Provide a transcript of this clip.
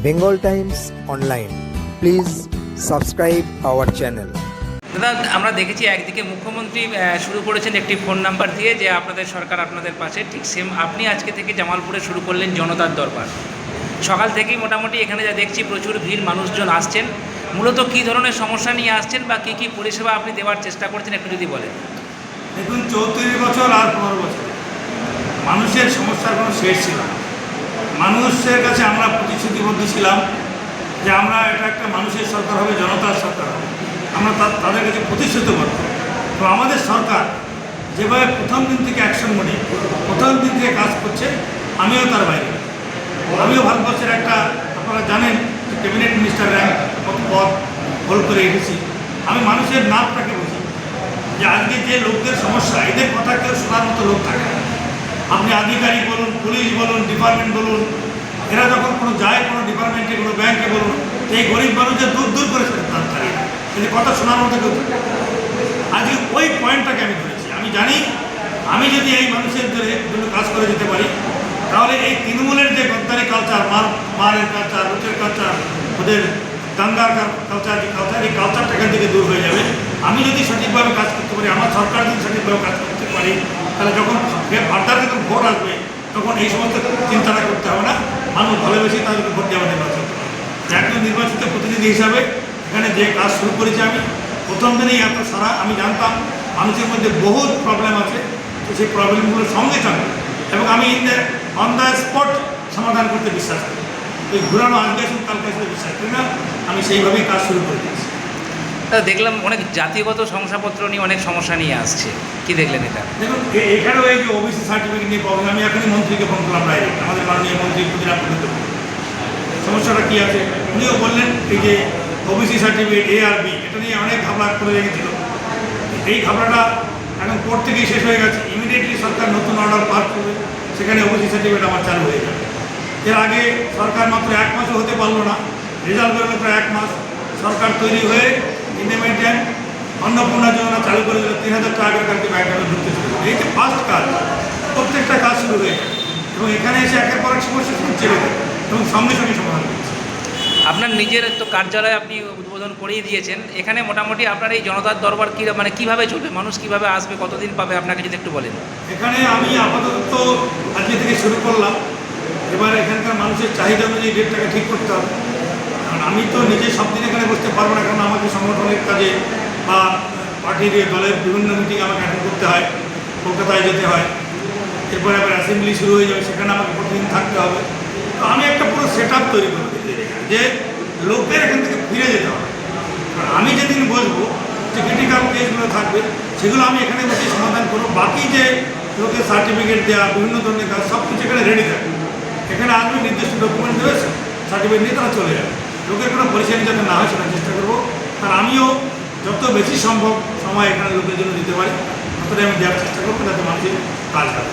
Bengal Times Online. Please subscribe our channel. দাদা, আমরা দেখেছি একদিকে মুখ্যমন্ত্রী শুরু করেছেন একটি ফোন নাম্বার দিয়ে যে আপনাদের সরকার আপনাদের পাশে, ঠিক সেম আপনি আজকে থেকে জামালপুরে শুরু করলেন জনতার দরবার। সকাল থেকেই মোটামুটি এখানে যা দেখছি প্রচুর ভিড়, মানুষজন আসছেন। মূলত কী ধরনের সমস্যা নিয়ে আসছেন বা কী কী পরিষেবা আপনি দেওয়ার চেষ্টা করছেন একটু যদি বলেন। দেখুন, 34 বছর আর 15 বছর মানুষের সমস্যার কোনো শেষ ছিল না। মানুষের কাছে আমরা প্রতিশ্রুতিবদ্ধ ছিলাম যে আমরা এটা একটা মানুষের সরকার হবে, জনতার সরকার হবে। আমরা তাদের কাছে প্রতিশ্রুতিবদ্ধ। তো আমাদের সরকার যেভাবে প্রথম দিন থেকে অ্যাকশন মোডে প্রথম দিন থেকে কাজ করছে, আমিও তার বাইরে। আমিও ভারতবর্ষের একটা, আপনারা জানেন, ক্যাবিনেট মিনিস্টার র্যাঙ্ক পদ হোল্ড করে রেখেছি। আমি মানুষের নাকটাকে বুঝি যে আজকে যে লোকদের সমস্যা, এদের কথা কেউ শোনার মতো লোক থাকে না। আপনি আধিকারিক বলুন, পুলিশ বলুন, ডিপার্টমেন্ট বলুন, এরা যখন কোনো যায় কোনো ডিপার্টমেন্টে, কোনো ব্যাংকে বলুন, এই গরিব মানুষদের দূর দূর করে তার দাঁড়িয়ে এদের কথা শোনার মতো কেউ থাকে। আজকে ওই পয়েন্টটাকে আমি ধরেছি। আমি জানি আমি যদি এই মানুষের জন্য কাজ করে যেতে পারি, তাহলে এই তৃণমূলের যে গদ্দারি কালচার, মারের কালচার, লুটের কালচার, ওদের দাঙ্গার কালচার, এই কালচারটা এখান থেকে দূর হয়ে যাবে। আমি যদি সঠিকভাবে কাজ করতে পারি, আমার সরকার যদি সঠিকভাবে কাজ করতে পারি, তাহলে যখন ফার্দার যখন ভোট আসবে, তখন এই সমস্ত চিন্তাটা করতে হবে না। মানুষ ভালোবেসে তাদেরকে ভোট দেওয়া নির্বাচন করবে। একজন নির্বাচিত প্রতিনিধি হিসাবে এখানে যে কাজ শুরু করেছি আমি, প্রথম দিনেই এত সারা। আমি জানতাম মানুষের মধ্যে বহুত প্রবলেম আছে, তো সেই প্রবলেমগুলোর সঙ্গে সঙ্গে এবং আমি অন দ্য স্পট সমাধান করতে বিশ্বাস করি। এই ঘুরানো আজকে আসুন কালকে আসলে বিশ্বাস করি না। আমি সেইভাবেই কাজ শুরু করে দিয়েছি। দেখলাম অনেক জাতিগত শংসাপত্র নিয়ে অনেক সমস্যা নিয়ে আসছে, কি দেখলেন এটা? দেখুন, এখানেও এই যে ওবিসি সার্টিফিকেট নিয়ে প্রবলেম, আমি এখনই মন্ত্রীকে ফোন করলাম ডাইরেক্ট, আমাদের মাননীয় মন্ত্রী প্রতিরাম করতে। সমস্যাটা কী আছে উনিও বললেন, এই যে ওবিসি সার্টিফিকেট ARB, এটা নিয়ে অনেক ঘাবলা করে রেখেছিল। এই ঘাবলাটা এখন কোর্ট থেকেই শেষ হয়ে গেছে। ইমিডিয়েটলি সরকার নতুন অর্ডার পাস করবে, সেখানে ওবিসি সার্টিফিকেট আমার চালু হয়ে যাবে। এর আগে সরকার মাত্র 1 মাসও হতে পারলো না, রেজাল্ট বেরোলো প্রায় 1 মাস। সরকার তৈরি হয়ে ইন্ডিপেন্ডেন্ট অন্নপূর্ণা যোজনা চালু করে দিল, 3000 টাকা করে কালকে ব্যাংকে ঢুকতে শুরু করে। এই যে ফার্স্ট কাজ, প্রত্যেকটা কাজ শুরু হয়ে যায় এবং এখানে এসে একের পর এক সমস্যা শুরু ছেড়ে দেয় এবং সঙ্গে সঙ্গে সমাধান করছে। আপনার নিজের তো কার্যালয় আপনি উদ্বোধন করেই দিয়েছেন, এখানে মোটামুটি আপনার এই জনতার দরবার কী মানে কীভাবে চলবে, মানুষ কীভাবে আসবে, কতদিন পাবে, আপনাকে যদি একটু বলেন। এখানে আমি আপাতত আজকে থেকে শুরু করলাম। এবার এখানকার মানুষের চাহিদা অনুযায়ী ডেটটাকে ঠিক করতে হবে। কারণ আমি তো নিজে সব দিন এখানে বসতে পারবো না, কারণ আমাকে সংগঠনের কাজে বা পার্টির দলের বিভিন্ন মিটিং আমাকে অ্যাটেন্ড করতে হয়, কলকাতায় যেতে হয়। এরপরে আবার অ্যাসেম্বলি শুরু হয়ে যাবে, সেখানে আমাকে প্রতিদিন থাকতে হবে। তো আমি একটা পুরো সেট আপ তৈরি করে দিয়েছি যে লোকদের এখান থেকে ফিরে যেতে হবে। কারণ আমি যেদিন বসবো, যে ক্রিটিক্যাল কেসগুলো থাকবে, সেগুলো আমি এখানে বসে সমাধান করবো। বাকি যে লোকের সার্টিফিকেট দেওয়া, বিভিন্ন ধরনের কাজ, সব কিছু এখানে রেডি থাকবে। এখানে আসবে, নির্দিষ্ট ডকুমেন্ট দেবে, সার্টিফিকেট নিয়ে তারা চলে যাবে। লোকের কোনো পরিষেবা যাতে না হয় সেটা চেষ্টা করবো। আর আমিও যত বেশি সম্ভব সময় এখানে লোকের জন্য দিতে পারি, ততটাই আমি দেওয়ার চেষ্টা করবো, যাতে মানুষের কাজ হবে।